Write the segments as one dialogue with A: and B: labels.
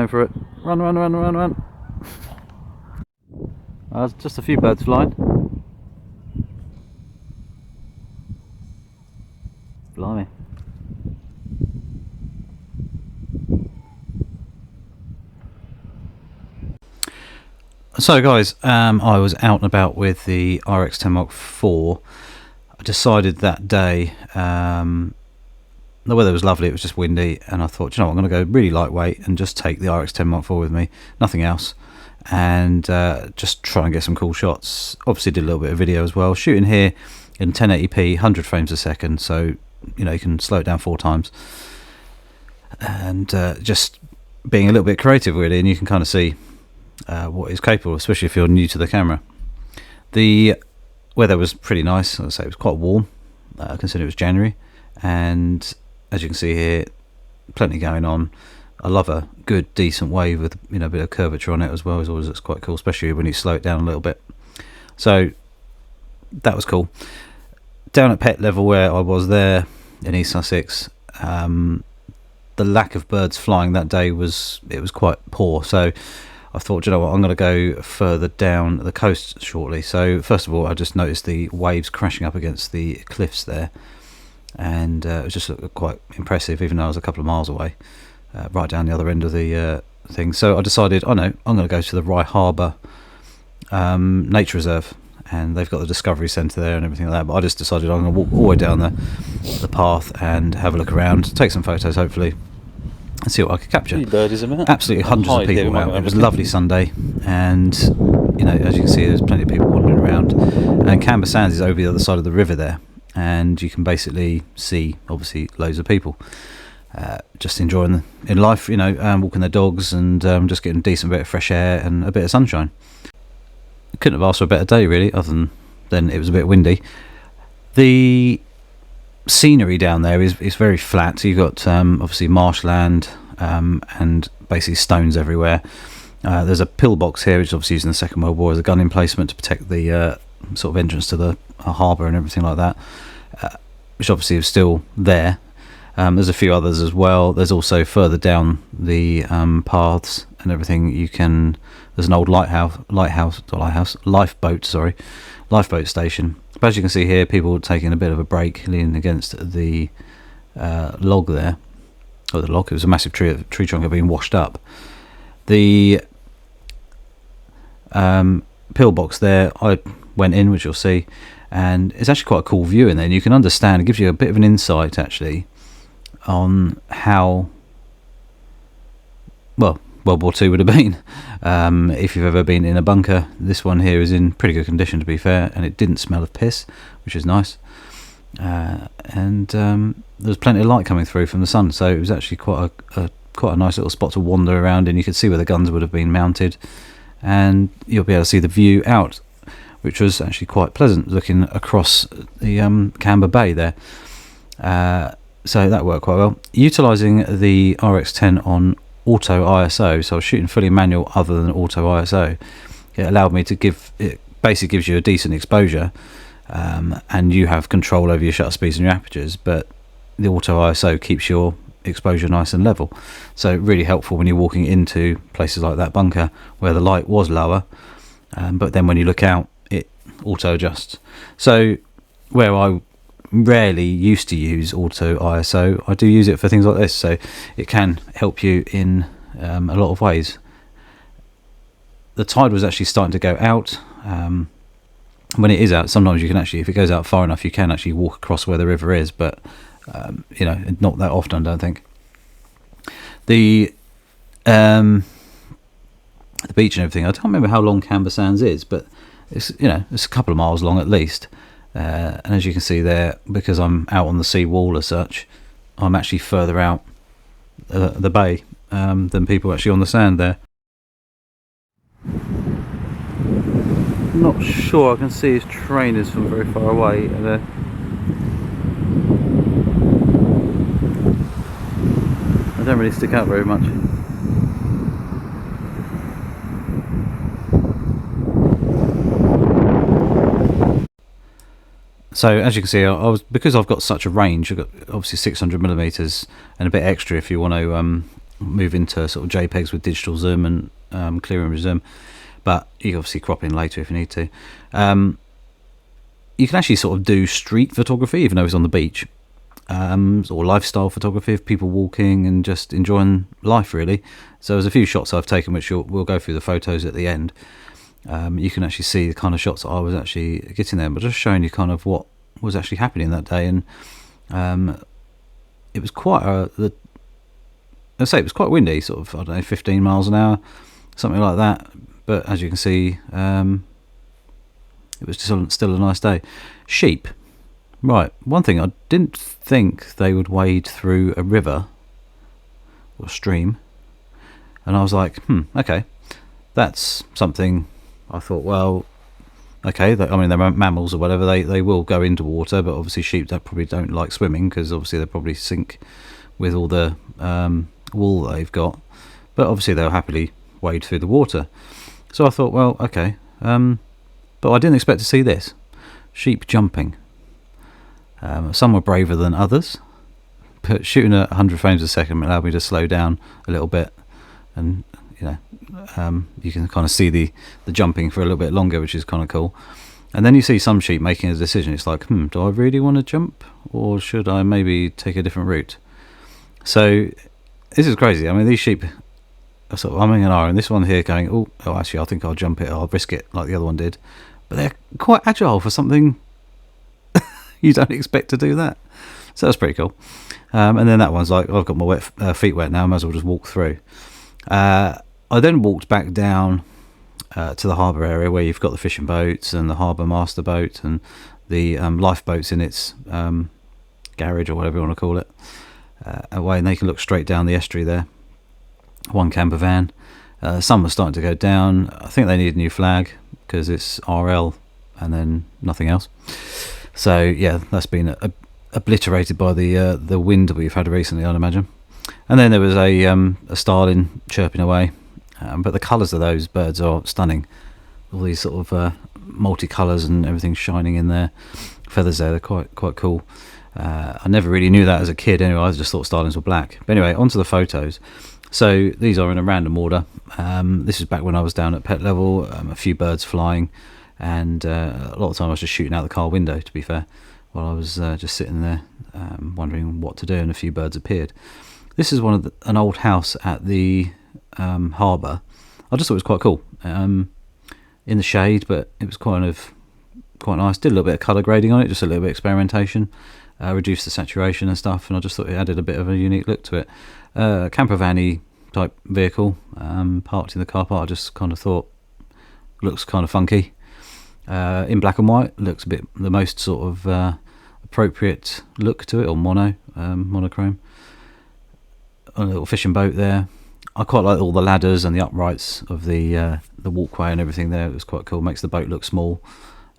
A: going for it. Run, run, run, run, run. Just a few birds flying. Blimey. So guys, I was out and about with the RX10 Mark IV. I decided that day, the weather was lovely, it was just windy, and I thought, you know what, I'm going to go really lightweight and just take the RX10 Mark IV with me, nothing else, and just try and get some cool shots. Obviously did a little bit of video as well, shooting here in 1080p, 100 frames a second, so you know you can slow it down 4 times, and just being a little bit creative really, and you can kind of see what is capable, especially if you're new to the camera. The weather was pretty nice. I'd say it was quite warm, considering it was January, and as you can see here, plenty going on. I love a good decent wave with, you know, a bit of curvature on it as well. It always looks quite cool, especially when you slow it down a little bit. So that was cool. Down at pet level where I was there in East Sussex, the lack of birds flying that day was quite poor, so I thought, you know what, I'm going to go further down the coast shortly. So first of all, I just noticed the waves crashing up against the cliffs there, and it was just quite impressive, even though I was a couple of miles away, right down the other end of the thing. So I decided, oh no, I'm going to go to the Rye Harbour nature reserve, and they've got the Discovery Centre there and everything like that, but I just decided I'm going to walk all the way down the path and have a look around, take some photos hopefully, and see what I could capture. Absolutely hundreds of people out. It was a lovely Sunday, and you know, as you can see, there's plenty of people wandering around, and Camber Sands is over the other side of the river there, and you can basically see obviously loads of people just enjoying in life, you know, walking their dogs, and just getting a decent bit of fresh air and a bit of sunshine. Couldn't have asked for a better day really, other than it was a bit windy. The scenery down there is very flat. So you've got obviously marshland and basically stones everywhere. There's a pillbox here, which is obviously used in the Second World War as a gun emplacement to protect the sort of entrance to the harbour and everything like that, which obviously is still there. There's a few others as well. There's also further down the paths and everything, there's an old lifeboat station. But as you can see here, people taking a bit of a break, leaning against the log there. Oh, the log, it was a massive tree trunk had been washed up. The pillbox there, I went in, which you'll see, and it's actually quite a cool view in there, and you can understand, it gives you a bit of an insight actually on how, well, World War II would have been, if you've ever been in a bunker. This one here is in pretty good condition, to be fair, and it didn't smell of piss, which is nice, and there was plenty of light coming through from the sun, so it was actually quite a nice little spot to wander around, and you could see where the guns would have been mounted, and you'll be able to see the view out, which was actually quite pleasant, looking across the Camber Bay there. So that worked quite well. Utilising the RX10 on auto ISO, so I was shooting fully manual other than auto ISO. It allowed me to basically gives you a decent exposure, and you have control over your shutter speeds and your apertures, but the auto ISO keeps your exposure nice and level. So really helpful when you're walking into places like that bunker where the light was lower, but then when you look out, it auto adjusts. So where I rarely used to use auto ISO, I do use it for things like this, so it can help you in a lot of ways. The tide was actually starting to go out. When it is out, sometimes you can actually, if it goes out far enough, you can actually walk across where the river is, but you know, not that often, I don't think. The beach and everything, I don't remember how long Camber Sands is, but it's, you know, it's a couple of miles long at least. And as you can see there, because I'm out on the sea wall as such, I'm actually further out the bay than people actually on the sand there. Not sure I can see his trainers from very far away there. They don't really stick out very much. So as you can see, because I've got such a range, I've got obviously 600mm and a bit extra if you want to move into sort of JPEGs with digital zoom and clear image zoom, but you can obviously crop in later if you need to. You can actually sort of do street photography, even though it's on the beach, or lifestyle photography of people walking and just enjoying life, really. So there's a few shots I've taken, which we'll go through the photos at the end. You can actually see the kind of shots that I was actually getting there, but just showing you kind of what was actually happening that day. And it was quite it was quite windy, sort of, I don't know, 15 miles an hour, something like that. But as you can see, it was still a nice day. Sheep. Right, one thing, I didn't think they would wade through a river or stream. And I was like, okay, that's something. I thought, well, okay, I mean, they're mammals or whatever, they will go into water, but obviously sheep probably don't like swimming, because obviously they probably sink with all the wool that they've got. But obviously they'll happily wade through the water. So I thought, well, okay, but I didn't expect to see this. Sheep jumping. Some were braver than others, but shooting at 100 frames a second allowed me to slow down a little bit, and you can kind of see the jumping for a little bit longer, which is kind of cool. And then you see some sheep making a decision. It's like, do I really want to jump, or should I maybe take a different route? So this is crazy. I mean, these sheep are sort of umming and ahhing. This one here going, oh, actually, I think I'll jump it. I'll risk it like the other one did. But they're quite agile for something you don't expect to do that. So that's pretty cool. And then that one's like, I've got my feet wet now, I might as well just walk through. I then walked back down to the harbour area where you've got the fishing boats and the harbour master boat and the lifeboats in its garage, or whatever you want to call it, away, and they can look straight down the estuary there. One camper van. Some are starting to go down. I think they need a new flag because it's RL and then nothing else. So yeah, that's been obliterated by the wind that we've had recently, I'd imagine. And then there was a starling chirping away, but the colours of those birds are stunning. All these sort of multicolours and everything shining in their feathers there. They're quite cool. I never really knew that as a kid anyway. I just thought starlings were black. But anyway, onto the photos. So these are in a random order. This is back when I was down at pet level, a few birds flying, and a lot of the time I was just shooting out the car window, to be fair, while I was just sitting there wondering what to do, and a few birds appeared. This is an old house at the harbour. I just thought it was quite cool, in the shade, but it was quite nice. Did a little bit of colour grading on it, just a little bit of experimentation, reduced the saturation and stuff, and I just thought it added a bit of a unique look to it. Camper van-y type vehicle, parked in the car park. I just kind of thought looks kind of funky. In black and white, looks a bit the most sort of appropriate look to it, or monochrome. A little fishing boat there. I quite like all the ladders and the uprights of the walkway and everything there. It was quite cool. Makes the boat look small,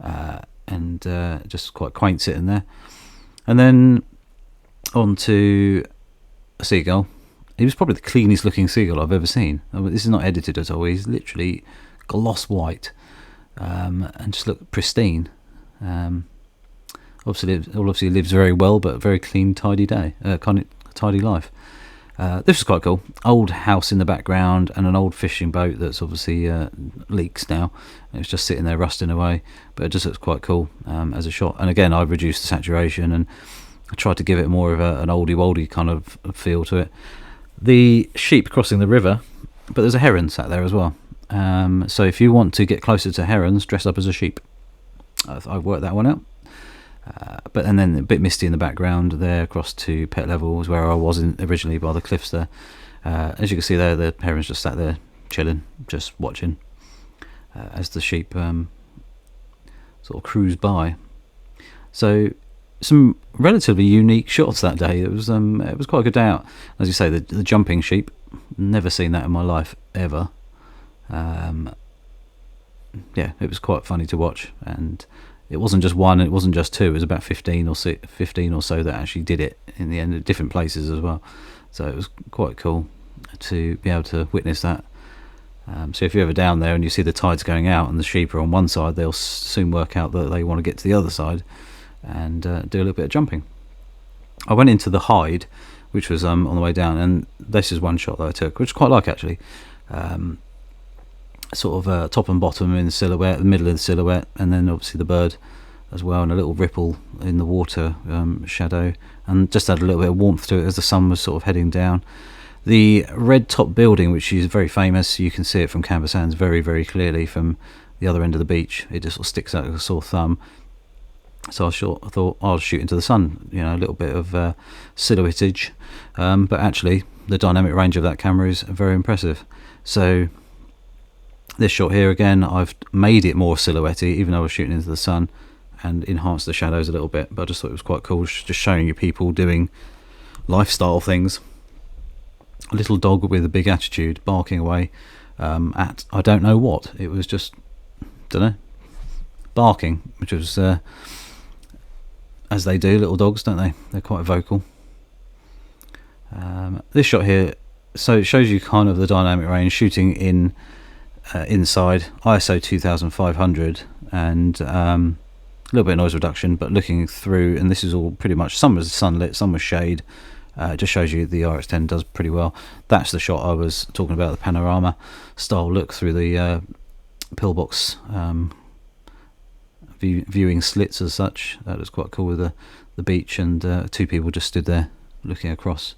A: and just quite quaint sitting there. And then on to a seagull. He was probably the cleanest looking seagull I've ever seen. This is not edited at all. He's literally gloss white, and just looked pristine. Obviously lives very well, but very clean, tidy day, tidy life. This was quite cool. Old house in the background and an old fishing boat that's obviously leaks now. It's just sitting there rusting away, but it just looks quite cool as a shot. And again, I reduced the saturation and I tried to give it more of an oldie-woldy kind of feel to it. The sheep crossing the river, but there's a heron sat there as well. So if you want to get closer to herons, dress up as a sheep. I've worked that one out. And then a bit misty in the background there, across to pet level was where I was originally, by the cliffs there. As you can see there, the herons just sat there chilling, just watching as the sheep sort of cruise by. So some relatively unique shots that day. It was quite a good day out. As you say, the jumping sheep, never seen that in my life ever. Yeah, it was quite funny to watch, and it wasn't just one, it wasn't just two, it was about 15 or so that actually did it in the end at different places as well. So it was quite cool to be able to witness that. So if you're ever down there and you see the tides going out and the sheep are on one side, they'll soon work out that they want to get to the other side and do a little bit of jumping. I went into the hide, which was on the way down, and this is one shot that I took, which I quite like actually. Sort of top and bottom in the silhouette, the middle of the silhouette, and then obviously the bird as well, and a little ripple in the water shadow, and just add a little bit of warmth to it as the sun was sort of heading down. The red top building, which is very famous, you can see it from Canvas Sands very, very clearly from the other end of the beach. It just sort of sticks out like a sore thumb. So I thought I'll shoot into the sun, you know, a little bit of silhouettage, but actually the dynamic range of that camera is very impressive. So this shot here, again, I've made it more silhouette-y, even though I was shooting into the sun, and enhanced the shadows a little bit, but I just thought it was quite cool, just showing you people doing lifestyle things. A little dog with a big attitude barking away at I don't know what. It was just, don't know, barking, which was as they do, little dogs, don't they? They're quite vocal. This shot here, so it shows you kind of the dynamic range, shooting in inside ISO 2500, and a little bit of noise reduction, but looking through, and this is all pretty much, some was sunlit, some was shade. It just shows you the RX10 does pretty well. That's the shot I was talking about, the panorama style look through the pillbox viewing slits as such. That was quite cool with the beach, and two people just stood there looking across.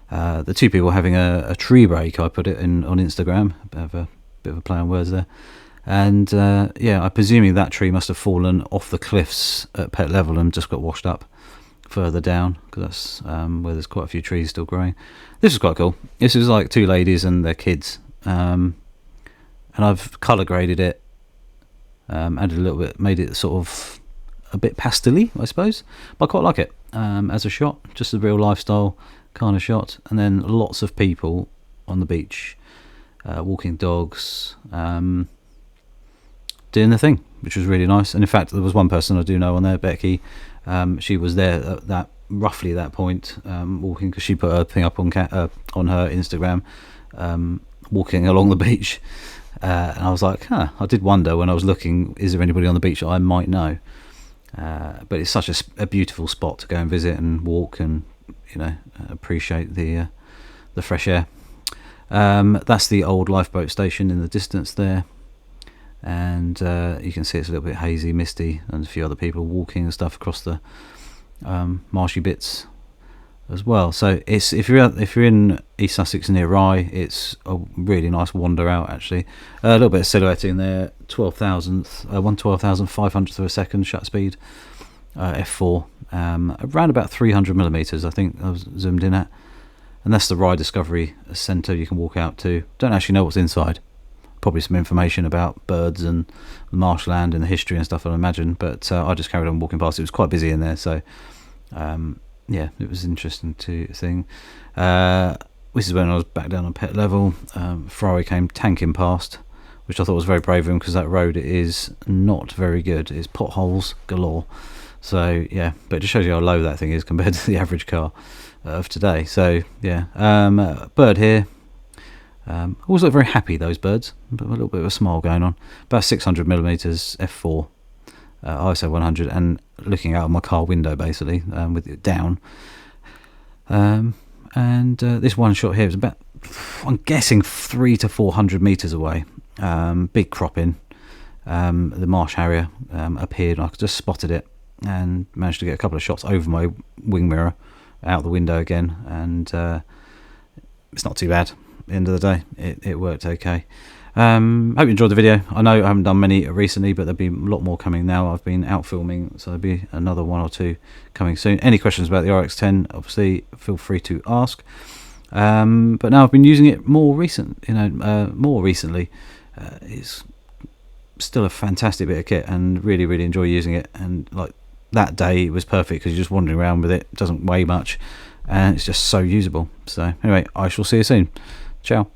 A: The two people having a tree break, I put it in on Instagram, have a bit of a play on words there. And yeah, I'm presuming that tree must have fallen off the cliffs at pet level and just got washed up further down, because that's where there's quite a few trees still growing. This is quite cool. This is like two ladies and their kids, and I've colour graded it, added a little bit, made it sort of a bit pastel-y, I suppose, but I quite like it as a shot, just a real lifestyle kind of shot. And then lots of people on the beach, walking dogs, doing the thing, which was really nice. And in fact, there was one person I do know on there, Becky. She was there at that roughly that point, walking, because she put her thing up on her Instagram, walking along the beach, and I was like, I did wonder when I was looking, is there anybody on the beach that I might know? But it's such a beautiful spot to go and visit and walk, and you know, appreciate the fresh air. That's the old lifeboat station in the distance there, and you can see it's a little bit hazy, misty, and a few other people walking and stuff across the marshy bits as well. So it's, if you're in East Sussex near Rye, it's a really nice wander out actually. A little bit of silhouette in there, 1/12,500th of a second shutter speed, f4, around about 300mm I think I was zoomed in at, and that's the Rye Discovery Centre you can walk out to. Don't actually know what's inside, probably some information about birds and the marshland and the history and stuff, I imagine, but I just carried on walking past. It was quite busy in there, so yeah, it was interesting thing. This is when I was back down on pet level. Ferrari came tanking past, which I thought was very brave of him, because that road is not very good. It's potholes galore. So yeah, but it just shows you how low that thing is compared to the average car of today. So yeah, bird here. Always look very happy, those birds, but a little bit of a smile going on. About 600mm f4, ISO 100, and looking out of my car window basically, with it down. This one shot here is about, I'm guessing, 300 to 400 meters away. Big cropping. The marsh harrier appeared, and I just spotted it and managed to get a couple of shots over my wing mirror, out the window again, and it's not too bad. End of the day, it worked okay. Hope you enjoyed the video. I know I haven't done many recently, but there'll be a lot more coming now. I've been out filming, so there'll be another one or two coming soon. Any questions about the RX10, obviously feel free to ask. But now I've been using it more recently. It's still a fantastic bit of kit, and really, really enjoy using it. And like that day, it was perfect because you're just wandering around with it. It doesn't weigh much, and it's just so usable. So anyway, I shall see you soon. Ciao.